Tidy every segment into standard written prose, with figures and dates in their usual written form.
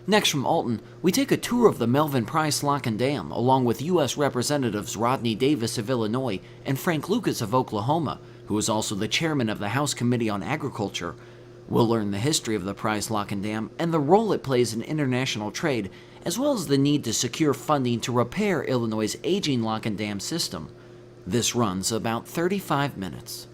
Next from Alton, we take a tour of the Melvin Price Lock and Dam, along with U.S. Representatives Rodney Davis of Illinois and Frank Lucas of Oklahoma, who is also the chairman of the House Committee on Agriculture. We'll learn the history of the Price Lock and Dam and the role it plays in international trade, as well as the need to secure funding to repair Illinois' aging lock and dam system. This runs about 35 minutes.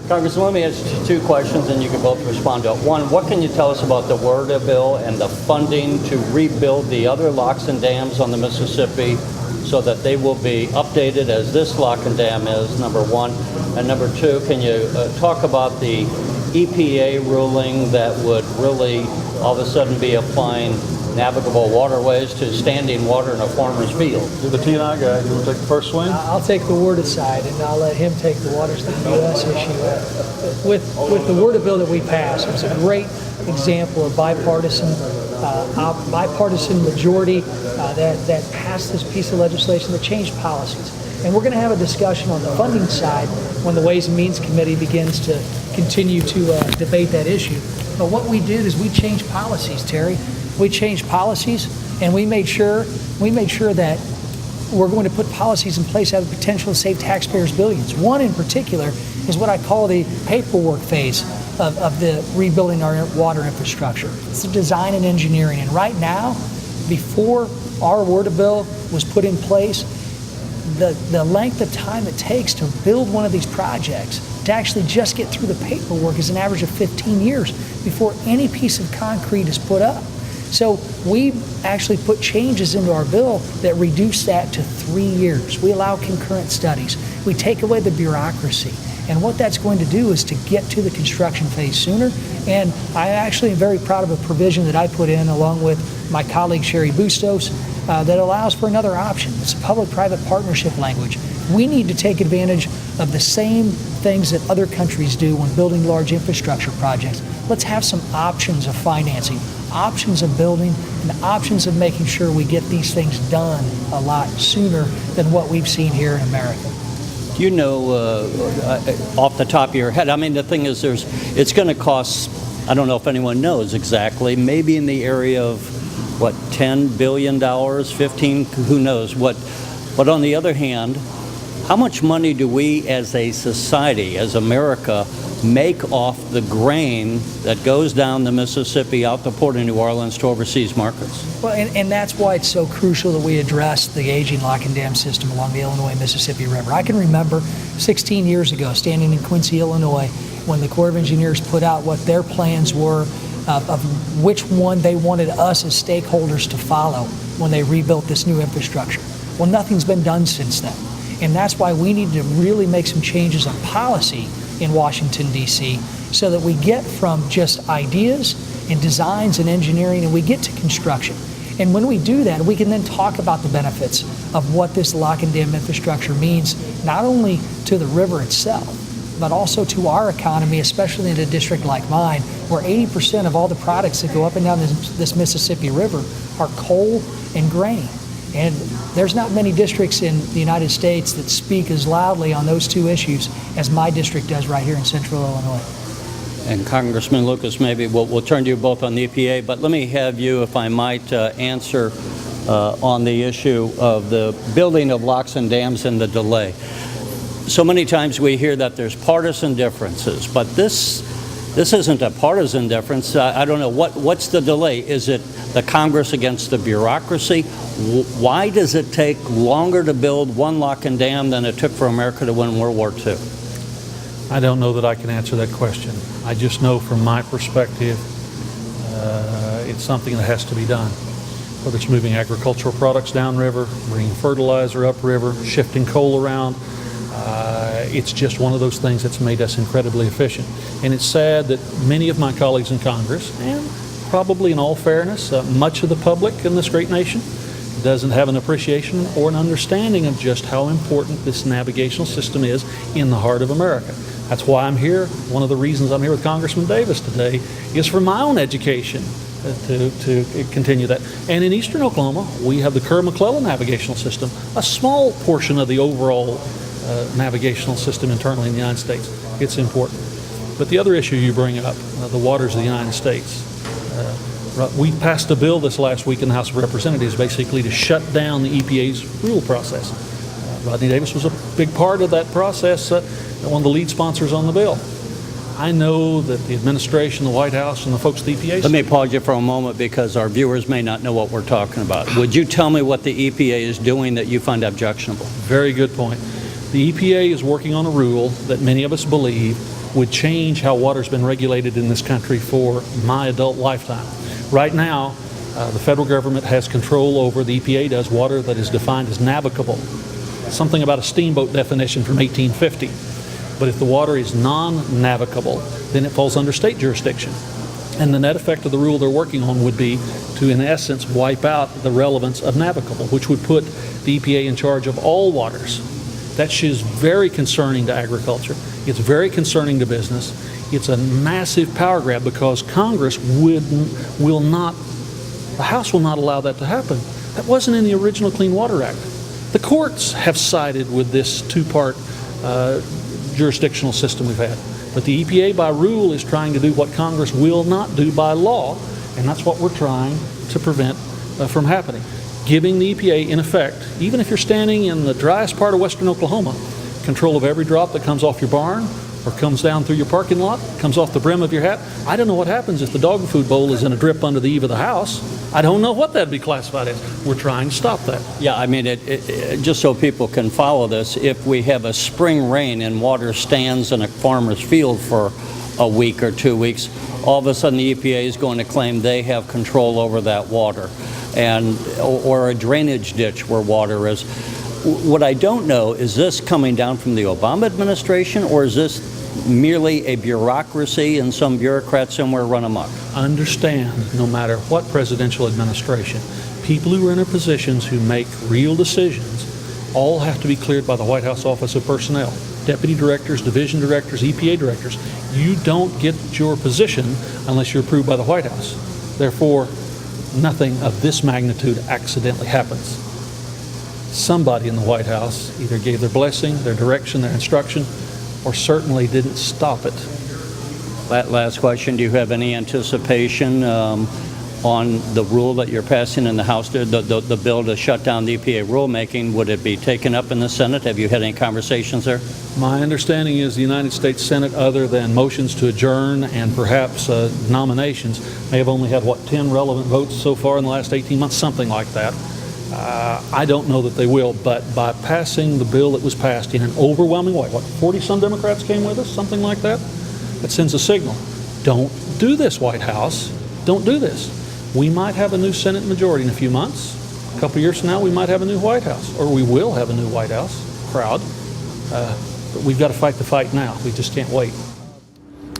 Congressman, let me ask you two questions and you can both respond to it. One, what can you tell us about the WRDA bill and the funding to rebuild the other locks and dams on the Mississippi so that they will be updated as this lock and dam is, number one? And number two, can you talk about the EPA ruling that would really all of a sudden be applying navigable waterways to standing water in a farmer's field? You're the T&I guy. You want to take the first swing? I'll take the WRDA side, and I'll let him take the waters of the U.S. issue. With the WRDA bill that we passed, it was a great example of bipartisan majority that passed this piece of legislation that changed policies. And we're going to have a discussion on the funding side when the Ways and Means Committee begins to continue to debate that issue. But what we did is we changed policies, Terry. We changed policies, and we made sure that we're going to put policies in place that have the potential to save taxpayers billions. One in particular is what I call the paperwork phase of the rebuilding our water infrastructure. It's the design and engineering. And right now, before our WRDA bill was put in place, the length of time it takes to build one of these projects, to actually just get through the paperwork, is an average of 15 years before any piece of concrete is put up. So we actually put changes into our bill that reduce that to 3 years. We allow concurrent studies. We take away the bureaucracy. And what that's going to do is to get to the construction phase sooner. And I actually am very proud of a provision that I put in along with my colleague Sherry Bustos that allows for another option. It's a public-private partnership language. We need to take advantage of the same things that other countries do when building large infrastructure projects. Let's have some options of financing, options of building, and options of making sure we get these things done a lot sooner than what we've seen here in America. You know, off the top of your head, I mean, the thing is, it's going to cost, I don't know if anyone knows exactly, maybe in the area of, what, $10 billion, 15, who knows what. But on the other hand, how much money do we as a society, as America, make off the grain that goes down the Mississippi out the Port of New Orleans to overseas markets? Well, and that's why it's so crucial that we address the aging lock and dam system along the Illinois-Mississippi River. I can remember 16 years ago standing in Quincy, Illinois, when the Corps of Engineers put out what their plans were of which one they wanted us as stakeholders to follow when they rebuilt this new infrastructure. Well, nothing's been done since then. And that's why we need to really make some changes on policy in Washington, D.C., so that we get from just ideas and designs and engineering and we get to construction. And when we do that, we can then talk about the benefits of what this lock and dam infrastructure means, not only to the river itself, but also to our economy, especially in a district like mine, where 80% of all the products that go up and down this Mississippi River are coal and grain. And there's not many districts in the United States that speak as loudly on those two issues as my district does right here in central Illinois. And Congressman Lucas, maybe we'll turn to you both on the EPA, but let me have you, if I might, answer on the issue of the building of locks and dams and the delay. So many times we hear that there's partisan differences, but this isn't a partisan difference. I don't know, what's the delay? Is it the Congress against the bureaucracy? Why does it take longer to build one lock and dam than it took for America to win World War II? I don't know that I can answer that question. I just know from my perspective, it's something that has to be done. Whether it's moving agricultural products downriver, bringing fertilizer upriver, shifting coal around, it's just one of those things that's made us incredibly efficient. And it's sad that many of my colleagues in Congress, and probably in all fairness, much of the public in this great nation, doesn't have an appreciation or an understanding of just how important this navigational system is in the heart of America. That's why I'm here. One of the reasons I'm here with Congressman Davis today is for my own education to continue that. And in eastern Oklahoma, we have the Kerr-McClellan navigational system, a small portion of the overall navigational system internally in the United States. It's important. But the other issue you bring up, the waters of the United States, Right, we passed a bill this last week in the House of Representatives basically to shut down the EPA's rule process. Rodney Davis was a big part of that process, one of the lead sponsors on the bill. I know that the administration, the White House, and the folks at the EPA... Let me pause you for a moment because our viewers may not know what we're talking about. Would you tell me what the EPA is doing that you find objectionable? Very good point. The EPA is working on a rule that many of us believe would change how water's been regulated in this country for my adult lifetime. Right now, the federal government has control over, the EPA does, water that is defined as navigable. Something about a steamboat definition from 1850. But if the water is non-navigable, then it falls under state jurisdiction. And the net effect of the rule they're working on would be to, in essence, wipe out the relevance of navigable, which would put the EPA in charge of all waters. That is very concerning to agriculture. It's very concerning to business. It's a massive power grab because Congress will not, the House will not allow that to happen. That wasn't in the original Clean Water Act. The courts have sided with this two-part jurisdictional system we've had. But the EPA by rule is trying to do what Congress will not do by law, and that's what we're trying to prevent from happening. Giving the EPA, in effect, even if you're standing in the driest part of western Oklahoma, control of every drop that comes off your barn or comes down through your parking lot, comes off the brim of your hat. I don't know what happens if the dog food bowl is in a drip under the eave of the house. I don't know what that'd be classified as. We're trying to stop that. Yeah, I mean, just so people can follow this, if we have a spring rain and water stands in a farmer's field for a week or 2 weeks, all of a sudden the EPA is going to claim they have control over that water, or a drainage ditch where water is. What I don't know, is this coming down from the Obama administration, or is this merely a bureaucracy and some bureaucrat somewhere run amok? Understand, no matter what presidential administration, people who are in positions who make real decisions all have to be cleared by the White House Office of Personnel. Deputy directors, division directors, EPA directors. You don't get your position unless you're approved by the White House. Therefore, nothing of this magnitude accidentally happens. Somebody in the White House either gave their blessing, their direction, their instruction, or certainly didn't stop it. Last question, do you have any anticipation on the rule that you're passing in the House, the bill to shut down the EPA rulemaking? Would it be taken up in the Senate? Have you had any conversations there? My understanding is the United States Senate, other than motions to adjourn and perhaps nominations, may have only had, 10 relevant votes so far in the last 18 months, something like that. I don't know that they will, but by passing the bill that was passed in an overwhelming way, 40-some Democrats came with us, something like that? That sends a signal. Don't do this, White House. Don't do this. We might have a new Senate majority in a few months. A couple of years from now, we might have a new White House, or we will have a new White House crowd. But we've got to fight the fight now. We just can't wait.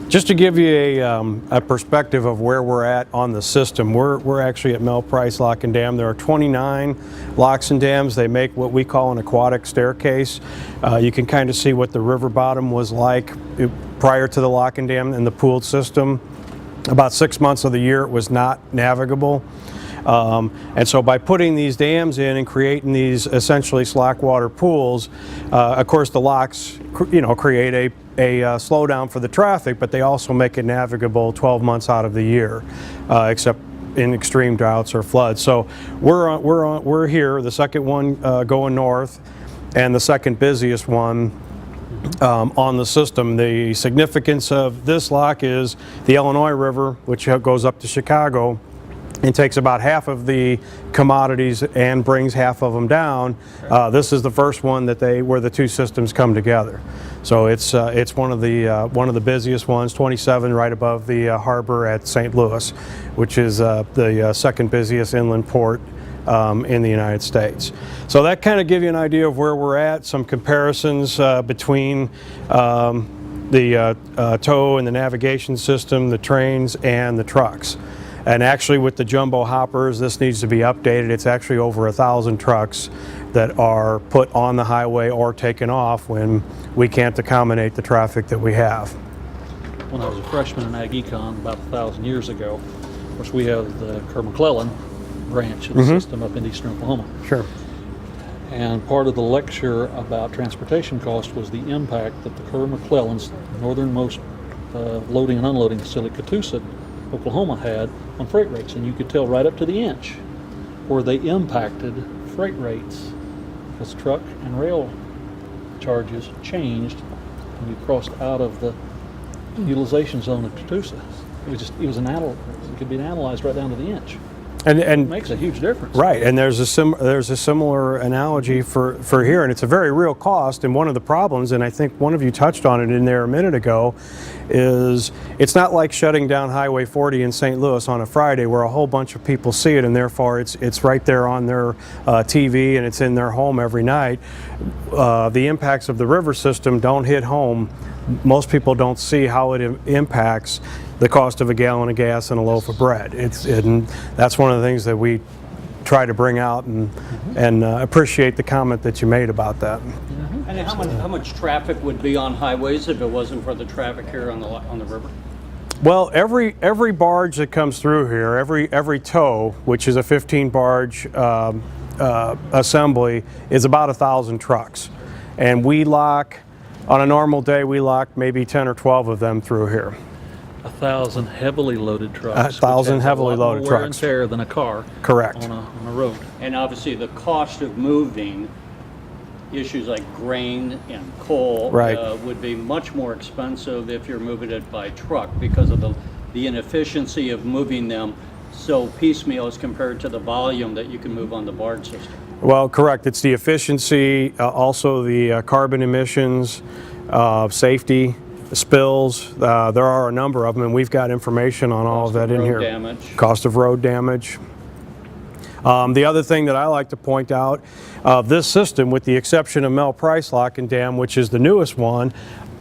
Just to give you a perspective of where we're at on the system, we're actually at Mel Price Lock and Dam. There are 29 locks and dams. They make what we call an aquatic staircase. You can kind of see what the river bottom was like prior to the lock and dam and the pooled system. About 6 months of the year it was not navigable. And so by putting these dams in and creating these essentially slack water pools, of course the locks create a slowdown for the traffic, but they also make it navigable 12 months out of the year, except in extreme droughts or floods. So we're here, the second one going north, and the second busiest one on the system. The significance of this lock is the Illinois River, which goes up to Chicago and takes about half of the commodities and brings half of them down. This is the first one where the two systems come together. So it's one of the busiest ones, 27 right above the harbor at St. Louis, which is the second busiest inland port in the United States. So that kind of gives you an idea of where we're at, some comparisons between the tow and the navigation system, the trains and the trucks. And actually with the jumbo hoppers, this needs to be updated. It's actually over 1,000 trucks that are put on the highway or taken off when we can't accommodate the traffic that we have. When I was a freshman in Ag Econ about 1,000 years ago, of course we have the Kerr-McClellan branch of the system up in eastern Oklahoma. Sure. And part of the lecture about transportation cost was the impact that the Kerr-McClellan's northernmost loading and unloading facility, Catoosa, Oklahoma had on freight rates, and you could tell right up to the inch where they impacted freight rates because truck and rail charges changed when you crossed out of the utilization zone of Catoosa. It could be analyzed right down to the inch. It And makes a huge difference. right, and there's a similar analogy for here, and it's a very real cost. And one of the problems, and I think one of you touched on it in there a minute ago, is it's not like shutting down Highway 40 in St. Louis on a Friday where a whole bunch of people see it, and therefore it's right there on their TV and it's in their home every night. The impacts of the river system don't hit home. Most people don't see how it impacts the cost of a gallon of gas and a loaf of bread. And that's one of the things that we try to bring out, and appreciate the comment that you made about that. And how much traffic would be on highways if it wasn't for the traffic here on the river? Well, every barge that comes through here, every tow, which is a 15 barge assembly, is about 1,000 trucks, and we lock, on a normal day, we lock maybe 10 or 12 of them through here. 1,000 heavily loaded trucks. 1,000 which has heavily a lot loaded more wear and trucks. tear than a car. Correct. On a road. And obviously the cost of moving issues like grain and coal Right. would be much more expensive if you're moving it by truck because of the inefficiency of moving them so piecemeal as compared to the volume that you can move on the barge system. Well, correct. It's the efficiency, also the carbon emissions, safety, spills. There are a number of them, and we've got information on all of that in here. Road damage. Cost of road damage. The other thing that I like to point out, this system, with the exception of Mel Price Lock and Dam, which is the newest one,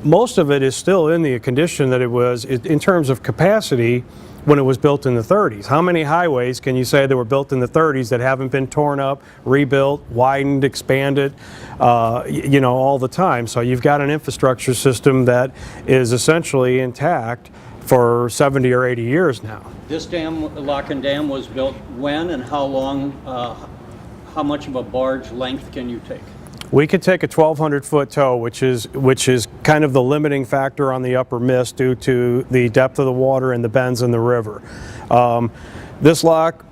most of it is still in the condition that it was in terms of capacity when it was built in the 30s. How many highways can you say that were built in the 30s that haven't been torn up, rebuilt, widened, expanded, all the time? So you've got an infrastructure system that is essentially intact for 70 or 80 years now. This dam, lock and dam, was built when and how long, how much of a barge length can you take? We could take a 1,200-foot tow, which is kind of the limiting factor on the upper Mist due to the depth of the water and the bends in the river. This lock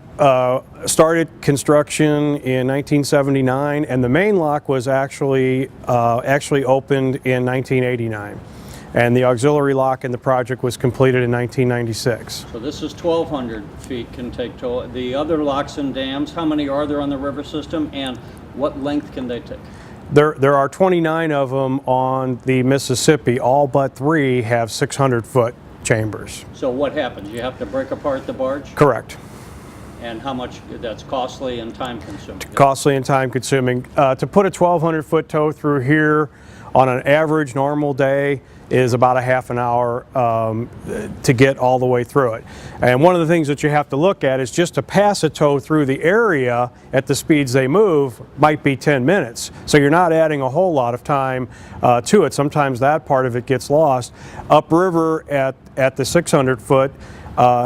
started construction in 1979, and the main lock was actually opened in 1989. And the auxiliary lock in the project was completed in 1996. So this is 1,200 feet can take tow. The other locks and dams, how many are there on the river system, and what length can they take? There are 29 of them on the Mississippi. All but 3 have 600-foot chambers. So what happens? You have to break apart the barge? Correct. And how much that's costly and time consuming? Costly and time consuming. To put a 1,200-foot tow through here on an average normal day is about a half an hour to get all the way through it. And one of the things that you have to look at is just to pass a tow through the area at the speeds they move might be 10 minutes. So you're not adding a whole lot of time to it. Sometimes that part of it gets lost. Upriver at the 600-foot,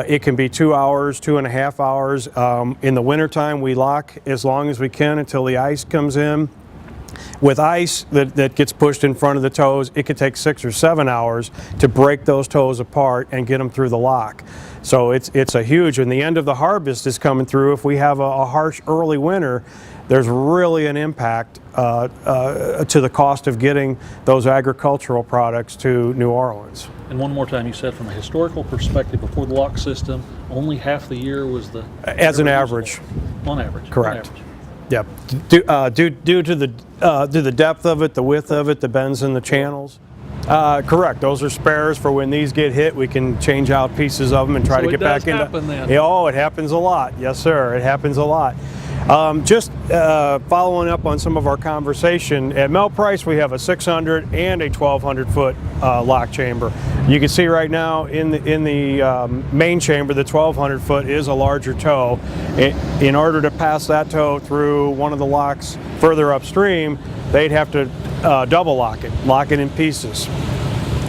it can be 2 hours, 2.5 hours. In the wintertime, we lock as long as we can until the ice comes in. With ice that gets pushed in front of the tows, it could take 6 or 7 hours to break those tows apart and get them through the lock. So it's a huge, and the end of the harvest is coming through. If we have a harsh early winter, there's really an impact to the cost of getting those agricultural products to New Orleans. And one more time, you said from a historical perspective, before the lock system, only half the year was the... As an average. On average. Correct. On average. Yep. Due to the depth of it, the width of it, the bends in the channels. Correct. Those are spares for when these get hit. We can change out pieces of them and try So to it get does back into. happen then. Yeah, oh, it happens a lot. Yes, sir. It happens a lot. Just following up on some of our conversation, at Mel Price we have a 600 and a 1,200 foot lock chamber. You can see right now in the main chamber, the 1,200 foot is a larger tow. In order to pass that tow through one of the locks further upstream, they'd have to double lock it in pieces.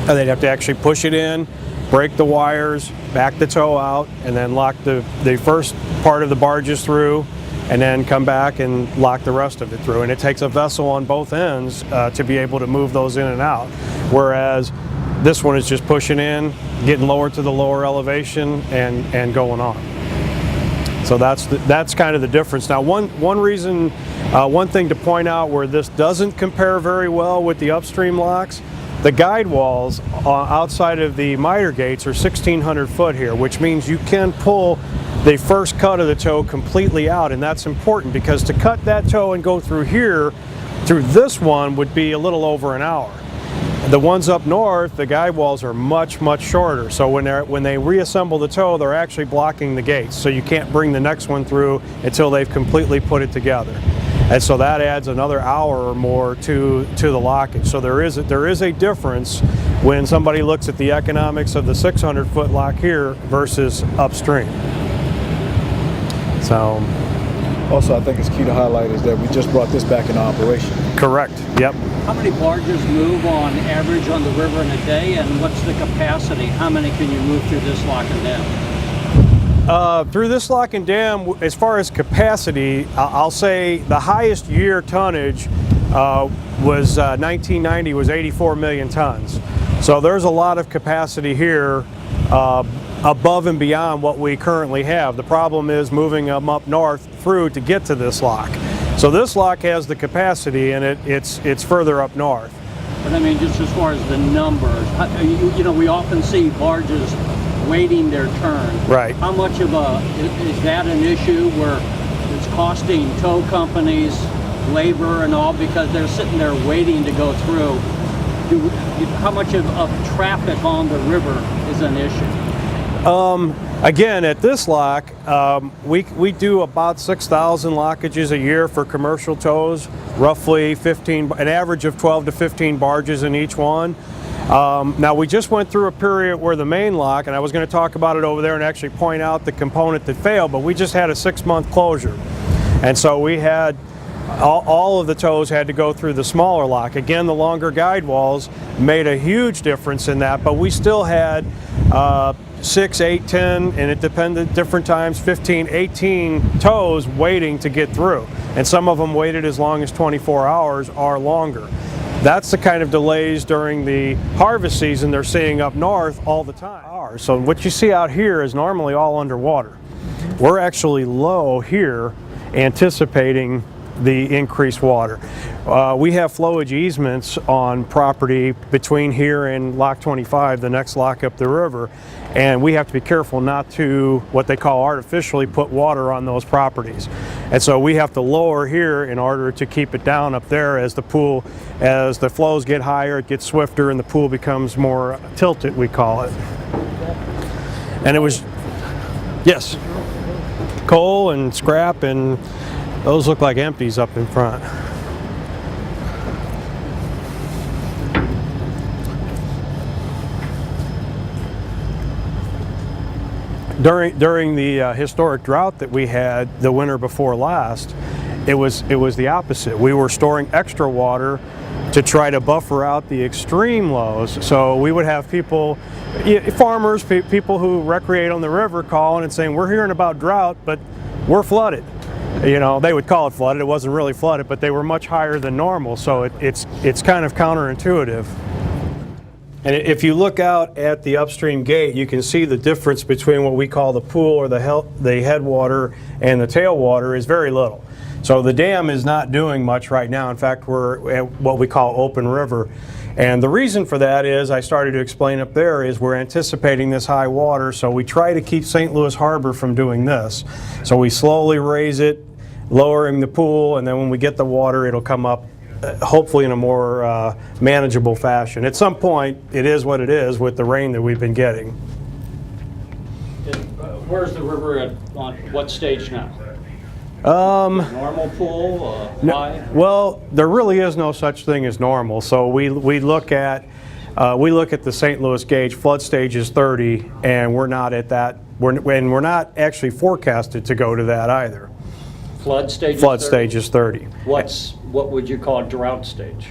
They'd have to actually push it in, break the wires, back the tow out, and then lock the first part of the barges through, and then come back and lock the rest of it through. And it takes a vessel on both ends to be able to move those in and out. Whereas This one is just pushing in, getting lower to the lower elevation, and going on. So that's kind of the difference. Now, one thing to point out where this doesn't compare very well with the upstream locks, the guide walls outside of the miter gates are 1,600 foot here, which means you can pull the first cut of the toe completely out, and that's important because to cut that toe and go through here, through this one, would be a little over an hour. The ones up north, the guide walls are much, much shorter. So when they reassemble the toe, they're actually blocking the gates. So you can't bring the next one through until they've completely put it together. And so that adds another hour or more to the lockage. So there is a difference when somebody looks at the economics of the 600-foot lock here versus upstream. So. Also, I think it's key to highlight is that we just brought this back into operation. Correct. Yep. How many barges move on average on the river in a day, and what's the capacity? How many can you move through this lock and dam? Through this lock and dam, as far as capacity, I'll say the highest year tonnage was 1990 was 84 million tons. So there's a lot of capacity here above and beyond what we currently have. The problem is moving them up north through to get to this lock. So this lock has the capacity, and it's further up north. But I mean, just as far as the numbers, you know, we often see barges waiting their turn. Right. How much of is that an issue where it's costing tow companies labor and all because they're sitting there waiting to go through? How much of traffic on the river is an issue? Again, at this lock, we do about 6,000 lockages a year for commercial tows, roughly an average of 12 to 15 barges in each one. Now, we just went through a period where the main lock, and I was going to talk about it over there and actually point out the component that failed, but we just had a 6-month closure. And so we had all of the tows had to go through the smaller lock. Again, the longer guide walls made a huge difference in that, but we still had 6, 8, 10, and it depended different times, 15, 18 tows waiting to get through. And some of them waited as long as 24 hours or longer. That's the kind of delays during the harvest season they're seeing up north all the time. So what you see out here is normally all underwater. We're actually low here, anticipating the increased water. We have flowage easements on property between here and Lock 25, the next lock up the river, and we have to be careful not to, what they call artificially, put water on those properties. And so we have to lower here in order to keep it down up there as the flows get higher, it gets swifter, and the pool becomes more tilted, we call it. And it was, yes, coal and scrap, and those look like empties up in front. During the historic drought that we had the winter before last, it was the opposite. We were storing extra water to try to buffer out the extreme lows. So we would have people, farmers, people who recreate on the river calling and saying, we're hearing about drought, but we're flooded. You know, they would call it flooded. It wasn't really flooded, but they were much higher than normal. So it's kind of counterintuitive. And if you look out at the upstream gate, you can see the difference between what we call the pool or the headwater and the tailwater is very little. So the dam is not doing much right now. In fact, we're at what we call open river. And the reason for that is, I started to explain up there, is we're anticipating this high water, so we try to keep St. Louis Harbor from doing this. So we slowly raise it, lowering the pool, and then when we get the water, it'll come up hopefully in a more manageable fashion. At some point, it is what it is with the rain that we've been getting. Where's the river on what stage now? Normal pool? High? Well, there really is no such thing as normal. So we look at the St. Louis gauge. Flood stage is 30, and we're not at that. We're not actually forecasted to go to that either. Flood stage. Flood stage is 30. What would you call a drought stage?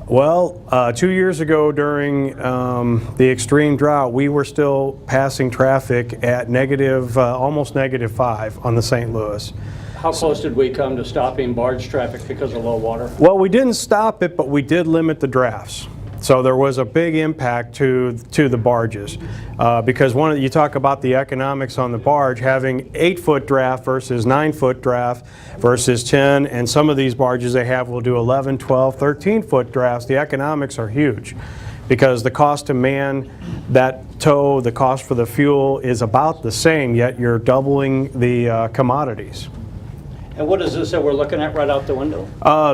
Well, 2 years ago during the extreme drought, we were still passing traffic at almost -5 on the St. Louis. How close did we come to stopping barge traffic because of low water? Well, we didn't stop it, but we did limit the drafts. So there was a big impact to the barges because you talk about the economics on the barge, having 8-foot draft versus 9-foot draft versus 10, and some of these barges they have will do 11, 12, 13-foot drafts. The economics are huge because the cost to man that tow, the cost for the fuel is about the same, yet you're doubling the commodities. And what is this that we're looking at right out the window?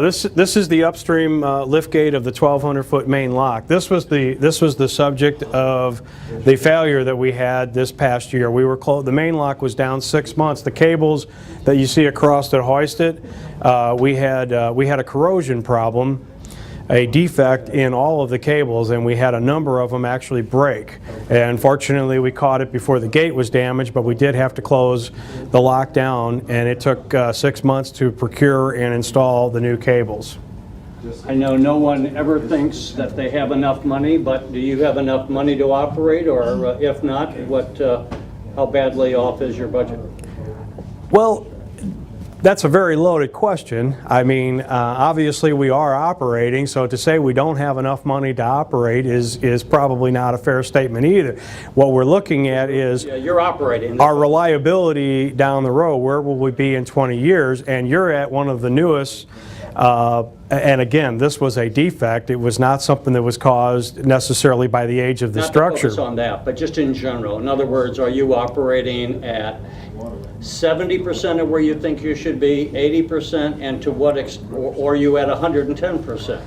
This is the upstream lift gate of the 1,200-foot main lock. This was the subject of the failure that we had this past year. The main lock was down 6 months. The cables that you see across that hoist it, we had a corrosion problem, a defect in all of the cables, and we had a number of them actually break. And fortunately we caught it before the gate was damaged, but we did have to close the lock down, and it took 6 months to procure and install the new cables. I know no one ever thinks that they have enough money, but do you have enough money to operate, or if not, how badly off is your budget? Well, that's a very loaded question. I mean, obviously we are operating, so to say we don't have enough money to operate is probably not a fair statement either. What we're looking at is You're operating. our reliability down the road. Where will we be in 20 years? And you're at one of the newest, and again, this was a defect. It was not something that was caused necessarily by the age of the structure. Not to focus on that, but just in general. In other words, are you operating at 70% of where you think you should be, 80%, and to what or are you at 110%?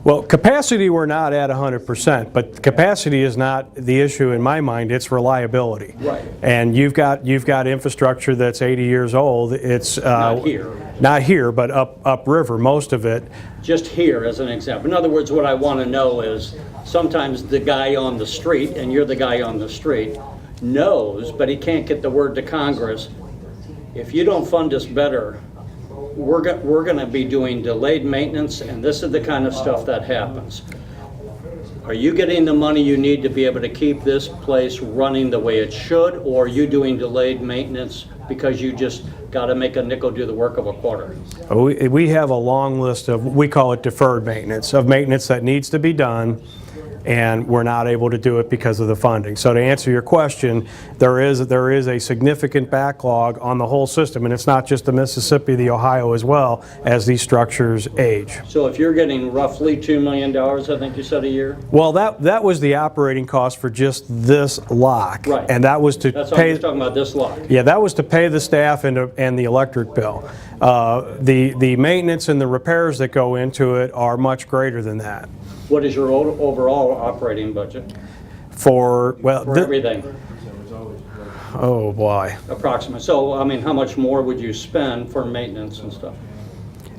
Well, capacity we're not at 100%, but capacity is not the issue in my mind. It's reliability. Right. And you've got infrastructure that's 80 years old. It's Not here. Not here, but upriver, most of it. Just here as an example. In other words, what I want to know is sometimes the guy on the street, and you're the guy on the street, knows, but he can't get the word to Congress. If you don't fund us better, we're going to be doing delayed maintenance, and this is the kind of stuff that happens. Are you getting the money you need to be able to keep this place running the way it should, or are you doing delayed maintenance because you just got to make a nickel do the work of a quarter? We have a long list of, we call it deferred maintenance, of maintenance that needs to be done, and we're not able to do it because of the funding. So to answer your question, there is a significant backlog on the whole system, and it's not just the Mississippi, the Ohio as well, as these structures age. So if you're getting roughly $2 million, I think you said, a year? Well, that was the operating cost for just this lock. Right. And that was to That's what pay. I'm talking about, this lock. Yeah, that was to pay the staff and the electric bill. The maintenance and the repairs that go into it are much greater than that. What is your overall operating budget For everything, oh boy. approximate? So, I mean, how much more would you spend for maintenance and stuff?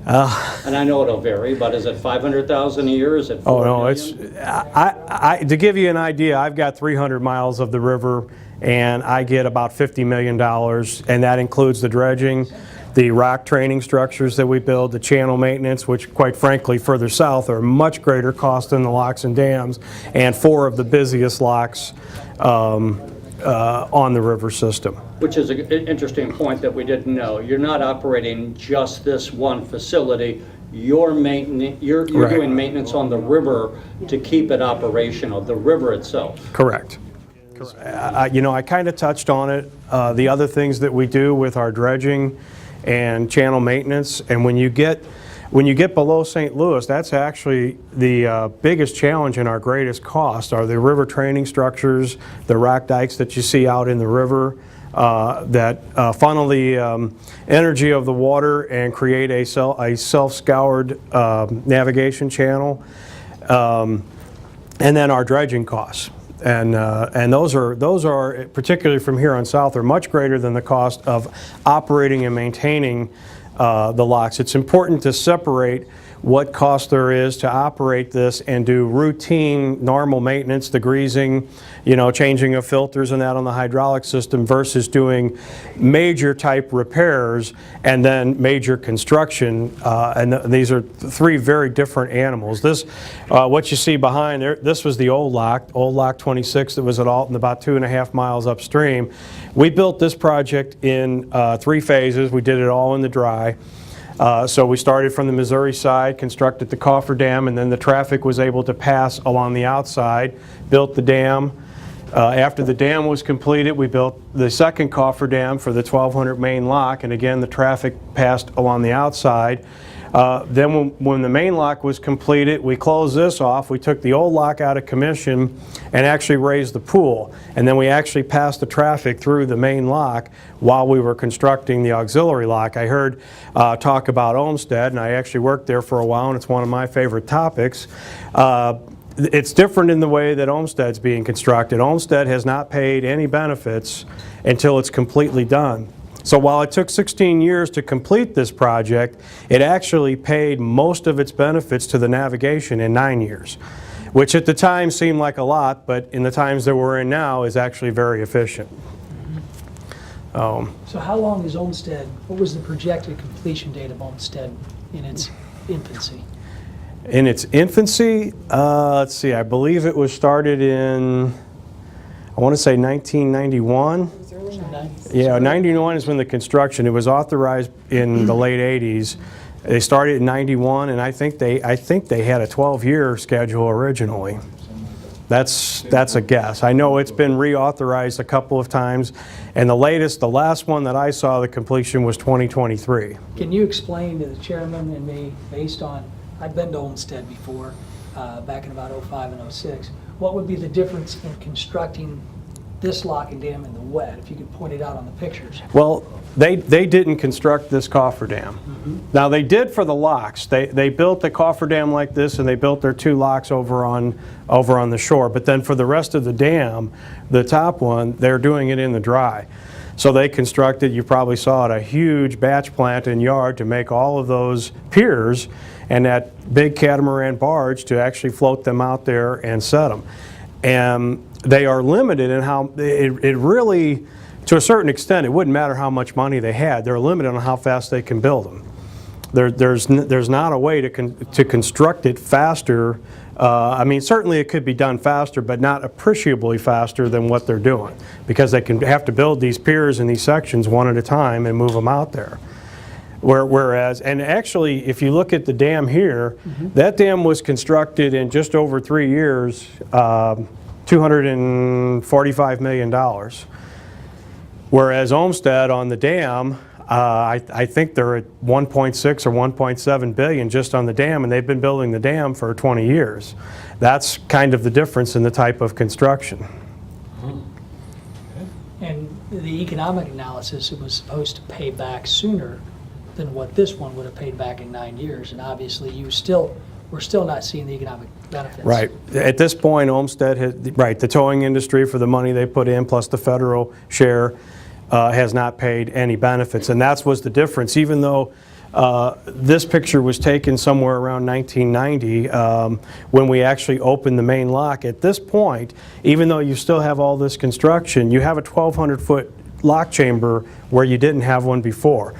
And I know it'll vary, but is it 500,000 a year? Is it 4 Oh no, million? it's to give you an idea, I've got 300 miles of the river, and I get about $50 million, and that includes the dredging, the rock training structures that we build, the channel maintenance, which quite frankly further south are much greater cost than the locks and dams, and 4 of the busiest locks on the river system. Which is an interesting point that we didn't know. You're not operating just this one facility. You're Right. doing maintenance on the river to keep it operational, the river itself. Correct. I kind of touched on it. The other things that we do with our dredging and channel maintenance, and when you get below St. Louis, that's actually the biggest challenge and our greatest cost are the river training structures, the rock dikes that you see out in the river that funnel the energy of the water and create a self-scoured navigation channel, and then our dredging costs. And those are, particularly from here on south, are much greater than the cost of operating and maintaining the locks. It's important to separate what cost there is to operate this and do routine, normal maintenance, the greasing, changing of filters and that on the hydraulic system versus doing major type repairs and then major construction. And these are 3 very different animals. This, what you see behind there, this was the old lock 26 that was at Alton, about 2.5 miles upstream. We built this project in 3 phases. We did it all in the dry. So we started from the Missouri side, constructed the cofferdam, and then the traffic was able to pass along the outside, built the dam. After the dam was completed, we built the second cofferdam for the 1200 main lock, and again, the traffic passed along the outside. Then when the main lock was completed, we closed this off. We took the old lock out of commission and actually raised the pool. And then we actually passed the traffic through the main lock while we were constructing the auxiliary lock. I heard talk about Olmsted, and I actually worked there for a while, and it's one of my favorite topics. It's different in the way that Olmsted's being constructed. Olmsted has not paid any benefits until it's completely done. So while it took 16 years to complete this project, it actually paid most of its benefits to the navigation in 9 years, which at the time seemed like a lot, but in the times that we're in now is actually very efficient. So how long is Olmsted, what was the projected completion date of Olmsted in its infancy? In its infancy, let's see, I believe it was started in, I want to say 1991. Yeah, 91 is when the construction, it was authorized in the late 80s. They started in 91, and I think they had a 12-year schedule originally. That's a guess. I know it's been reauthorized a couple of times, and the last one that I saw, the completion was 2023. Can you explain to the chairman and me, based on, I've been to Olmsted before, back in about '05 and '06, what would be the difference in constructing this lock and dam in the wet, if you could point it out on the pictures? Well, they didn't construct this cofferdam. Now they did for the locks. They built the cofferdam like this, and they built their 2 locks over on the shore. But then for the rest of the dam, the top one, they're doing it in the dry. So they constructed, you probably saw it, a huge batch plant and yard to make all of those piers and that big catamaran barge to actually float them out there and set them. And they are limited in how, it really, to a certain extent, it wouldn't matter how much money they had. They're limited on how fast they can build them. There's not a way to construct it faster. I mean, certainly it could be done faster, but not appreciably faster than what they're doing, because they have to build these piers in these sections one at a time and move them out there. Whereas, and actually, if you look at the dam here, that dam was constructed in just over 3 years, $245 million. Whereas Olmsted on the dam, I think they're at 1.6 or 1.7 billion just on the dam, and they've been building the dam for 20 years. That's kind of the difference in the type of construction. And the economic analysis, it was supposed to pay back sooner than what this one would have paid back in 9 years, and obviously we're still not seeing the economic benefits. Right. At this point, Olmsted has, right, the towing industry, for the money they put in plus the federal share, has not paid any benefits, and that was the difference. Even though this picture was taken somewhere around 1990, when we actually opened the main lock, at this point, even though you still have all this construction, you have a 1,200-foot lock chamber where you didn't have one before.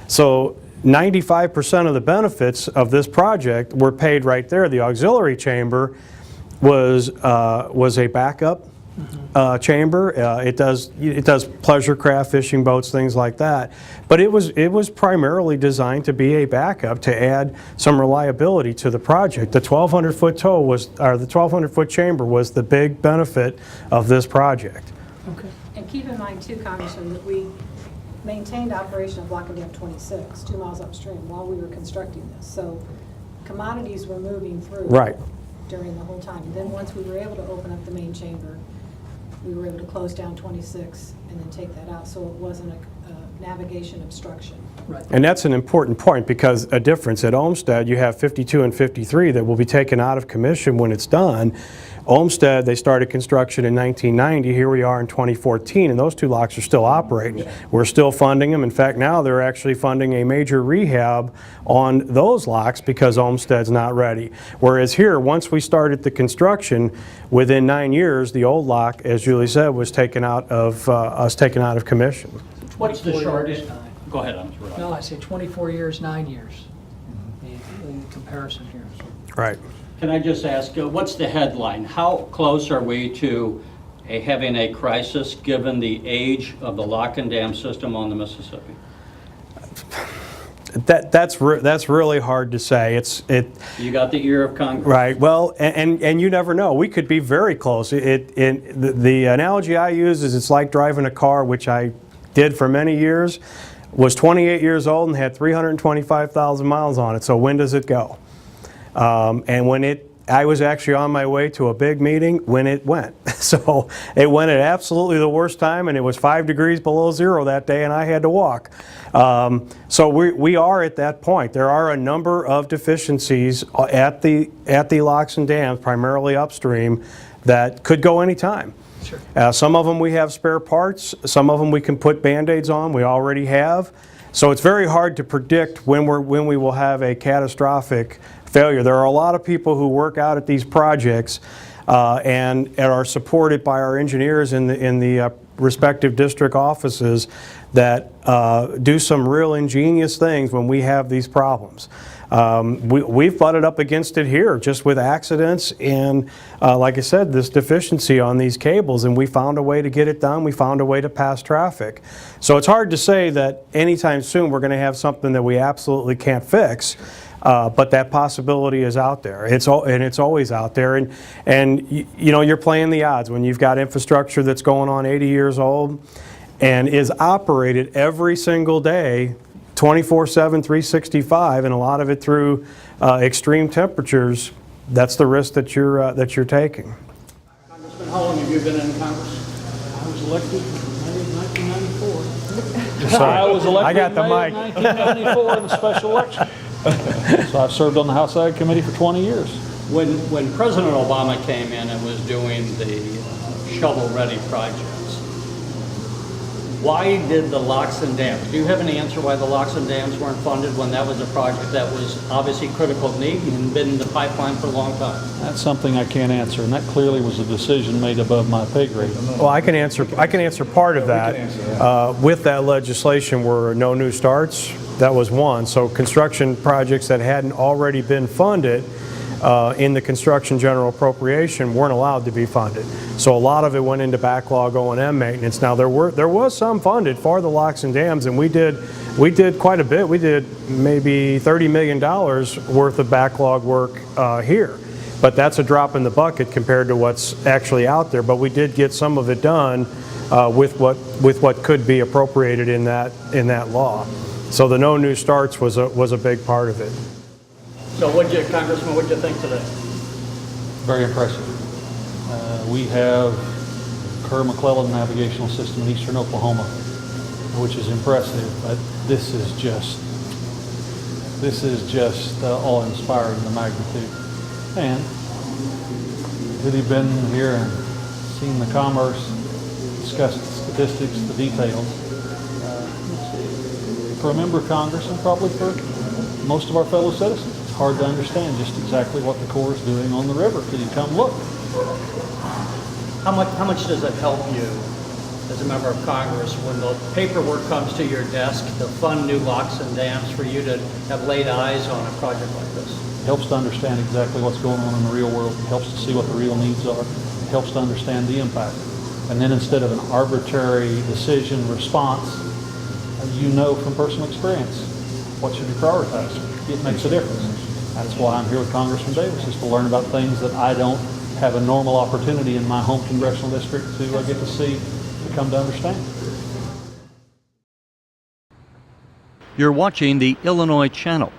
So 95% of the benefits of this project were paid right there. The auxiliary chamber was a backup chamber. It does pleasure craft, fishing boats, things like that. But it was primarily designed to be a backup to add some reliability to the project. The 1,200-foot tow was, or the 1,200-foot chamber was the big benefit of this project. Okay. And keep in mind too, Congressman, that we maintained operation of Lock and Dam 26, 2 miles upstream, while we were constructing this. So commodities were moving through Right. during the whole time. And then once we were able to open up the main chamber, we were able to close down 26 and then take that out, so it wasn't a navigation obstruction. Right. And that's an important point, because a difference at Olmsted, you have 52 and 53 that will be taken out of commission when it's done. Olmsted, they started construction in 1990. Here we are in 2014, and those 2 locks are still operating. We're still funding them. In fact, now they're actually funding a major rehab on those locks because Olmsted's not ready. Whereas here, once we started the construction, within 9 years, the old lock, as Julie said, was taken out of commission. What's the 24 shortest? years, 9. Go ahead, I'm sorry. No, I say 24 years, 9 years. The comparison here. Right. Can I just ask, what's the headline? How close are we to having a crisis given the age of the lock and dam system on the Mississippi? That's really hard to say. You got the ear of Congress. Right. Well, and you never know. We could be very close. The analogy I use is it's like driving a car, which I did for many years, was 28 years old and had 325,000 miles on it. So when does it go? And I was actually on my way to a big meeting when it went. So it went at absolutely the worst time, and it was 5 degrees below zero that day, and I had to walk. So we are at that point. There are a number of deficiencies at the locks and dams, primarily upstream, that could go anytime. Sure. Some of them we have spare parts. Some of them we can put Band-Aids on. We already have. So it's very hard to predict when we will have a catastrophic failure. There are a lot of people who work out at these projects and are supported by our engineers in the respective district offices that do some real ingenious things when we have these problems. We've butted up against it here just with accidents and, like I said, this deficiency on these cables, and we found a way to get it done. We found a way to pass traffic. So it's hard to say that anytime soon we're going to have something that we absolutely can't fix. But that possibility is out there. It's always out there, and you know, you're playing the odds when you've got infrastructure that's going on 80 years old and is operated every single day, 24/7, 365, and a lot of it through extreme temperatures. That's the risk that you're taking. Congressman, how long have you been in Congress? I was elected in 1994. I was elected I got the in May mic. of 1994 in the special election. So I've served on the House Ag Committee for 20 years. When President Obama came in and was doing the shovel-ready projects, why did the locks and dams? Do you have any answer why the locks and dams weren't funded when that was a project that was obviously critical need and been in the pipeline for a long time? That's something I can't answer, and that clearly was a decision made above my pay grade. Well, I can answer part of that. With that legislation were no new starts. That was one. So construction projects that hadn't already been funded in the construction general appropriation weren't allowed to be funded. So a lot of it went into backlog O&M maintenance. Now there was some funded for the locks and dams, and we did quite a bit. We did maybe $30 million worth of backlog work here. But that's a drop in the bucket compared to what's actually out there. But we did get some of it done with what could be appropriated in that law. So the no new starts was a big part of it. So Congressman, what'd you think today? Very impressive. We have Kerr-McClellan Navigational System in eastern Oklahoma, which is impressive, but this is just awe-inspiring, the magnitude. And had he been here and seen the commerce, discussed the statistics, the details, for a member of Congress and probably for most of our fellow citizens, it's hard to understand just exactly what the Corps is doing on the river till you come look. How much does it help you as a member of Congress when the paperwork comes to your desk to fund new locks and dams for you to have laid eyes on a project like this? It helps to understand exactly what's going on in the real world. It helps to see what the real needs are. It helps to understand the impact. And then instead of an arbitrary decision response, you know from personal experience what should be prioritized. It makes a difference. That's why I'm here with Congressman Davis, is to learn about things that I don't have a normal opportunity in my home congressional district to get to see, to come to understand. You're watching the Illinois Channel,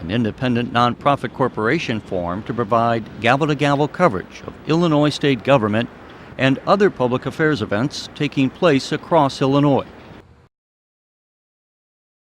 an independent nonprofit corporation formed to provide gavel-to-gavel coverage of Illinois state government and other public affairs events taking place across Illinois.